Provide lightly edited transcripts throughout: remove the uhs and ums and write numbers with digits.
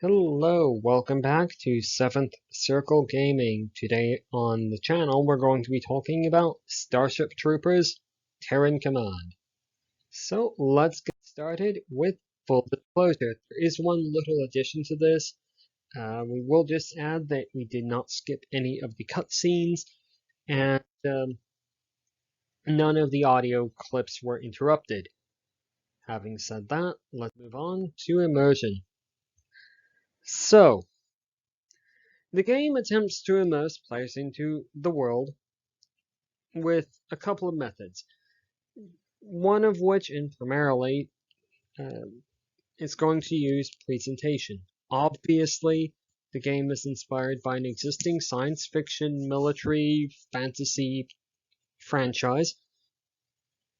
Hello, welcome back to 7th Circle Gaming. Today on the channel we're going to be talking about Starship Troopers, Terran Command. So let's get started with full disclosure. There is one little addition to this. We will just add that we did not skip any of the cutscenes and none of the audio clips were interrupted. Having said that, let's move on to Immersion. So, the game attempts to immerse players into the world with a couple of methods, one of which, and primarily, is going to use presentation. Obviously, the game is inspired by an existing science fiction, military, fantasy franchise.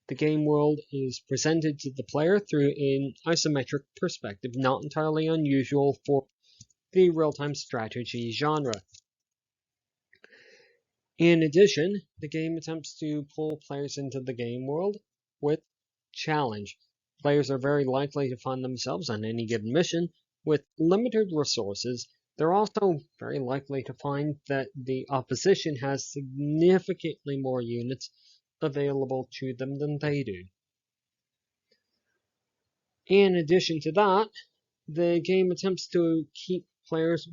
The game world is presented to the player through an isometric perspective, not entirely unusual for the real-time strategy genre. In addition, the game attempts to pull players into the game world with challenge. Players are very likely to find themselves on any given mission with limited resources. They're also very likely to find that the opposition has significantly more units available to them than they do. In addition to that, the game attempts to keep players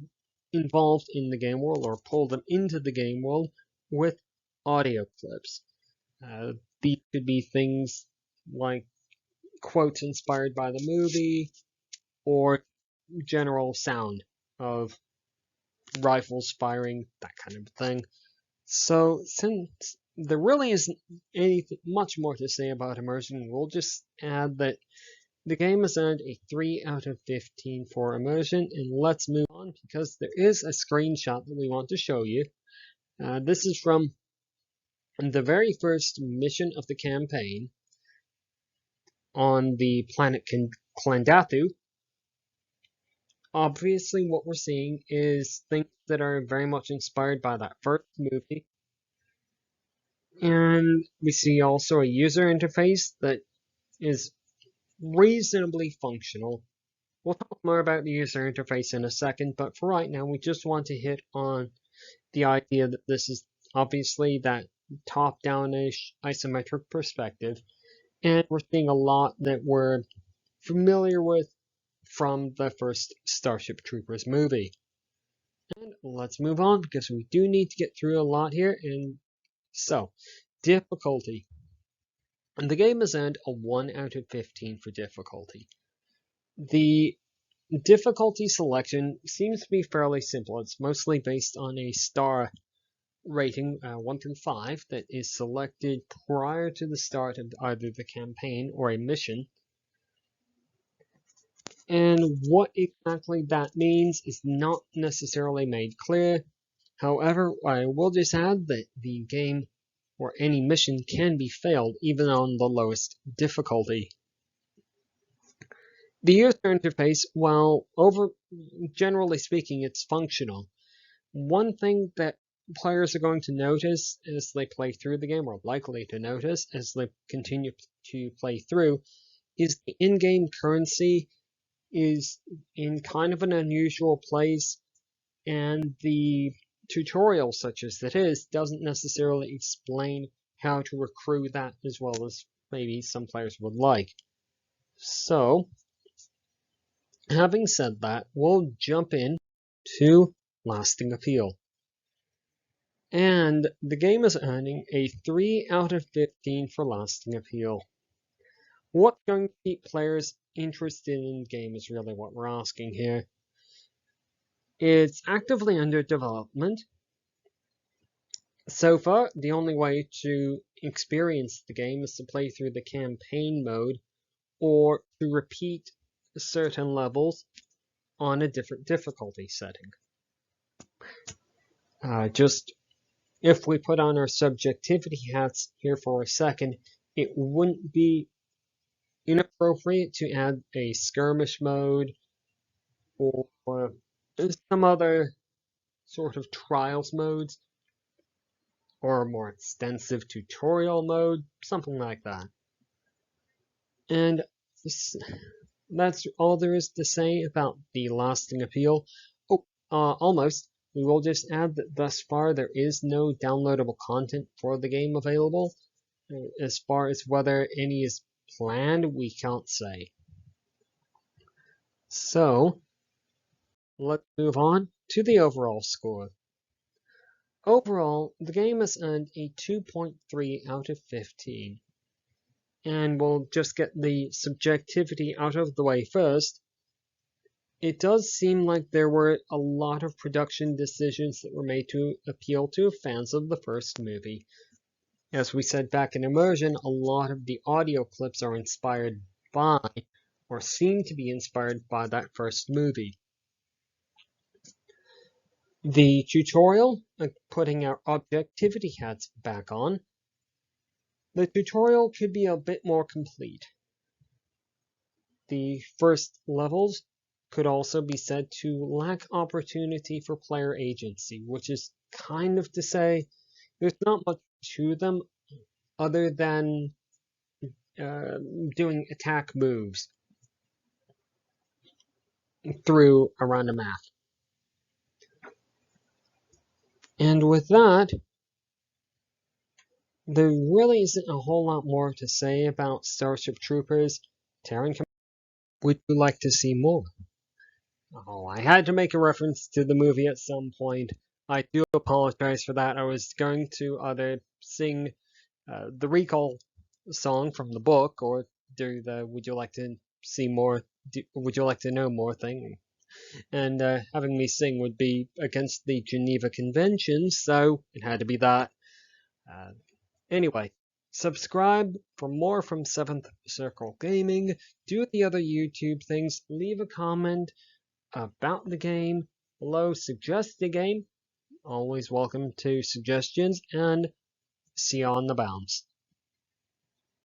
involved in the game world or pull them into the game world with audio clips. These could be things like quotes inspired by the movie or general sound of rifles firing, that kind of thing. So since there really isn't anything much more to say about Immersion, we'll just add that the game has earned a 3 out of 15 for Immersion, and let's move on because there is a screenshot that we want to show you. This is from the very first mission of the campaign on the planet Klandathu. Obviously, what we're seeing is things that are very much inspired by that first movie. And we see also a user interface that is reasonably functional. We'll talk more about the user interface in a second, but for right now, we just want to hit on the idea that this is obviously that top-down-ish isometric perspective, and we're seeing a lot that we're familiar with from the first Starship Troopers movie. And let's move on because we do need to get through a lot here. And so, difficulty. And the game has earned a 1 out of 15 for difficulty. The difficulty selection seems to be fairly simple. It's mostly based on a star rating, 1 through 5, that is selected prior to the start of either the campaign or a mission. And what exactly that means is not necessarily made clear. However, I will just add that the game or any mission can be failed even on the lowest difficulty. The user interface, while generally speaking, it's functional. One thing that players are going to notice as they play through the game, or likely to notice as they continue to play through, is the in-game currency is in kind of an unusual place, and the tutorial, such as it is, doesn't necessarily explain how to recruit that as well as maybe some players would like. So, having said that, we'll jump in to Lasting Appeal. And the game is earning a 3 out of 15 for Lasting Appeal. What's going to keep players interested in the game is really what we're asking here. It's actively under development. So far, the only way to experience the game is to play through the campaign mode or to repeat certain levels on a different difficulty setting. Just if we put on our subjectivity hats here for a second, it wouldn't be inappropriate to add a skirmish mode or some other sort of trials modes or a more extensive tutorial mode, something like that. And that's all there is to say about the lasting appeal. Oh, almost. We will just add that thus far there is no downloadable content for the game available. As far as whether any is planned, we can't say. So, let's move on to the overall score. Overall, the game has earned a 2.3 out of 15. And we'll just get the subjectivity out of the way first. It does seem like there were a lot of production decisions that were made to appeal to fans of the first movie. As we said back in Immersion, a lot of the audio clips are inspired by, or seem to be inspired by, that first movie. The tutorial, putting our objectivity hats back on, the tutorial could be a bit more complete. The first levels could also be said to lack opportunity for player agency, which is kind of to say there's not much to them other than doing attack moves through around a map. And with that, there really isn't a whole lot more to say about Starship Troopers, Terran Command. Would you like to see more? Oh, I had to make a reference to the movie at some point. I do apologize for that. I was going to either sing the Recall song from the book or do the Would you like to see more, would you like to know more thing. And having me sing would be against the Geneva Convention, so it had to be that. Anyway, subscribe for more from 7th Circle Gaming. Do the other YouTube things. Leave a comment about the game below. Suggest the game. Always welcome to suggestions. And see you on the bounce.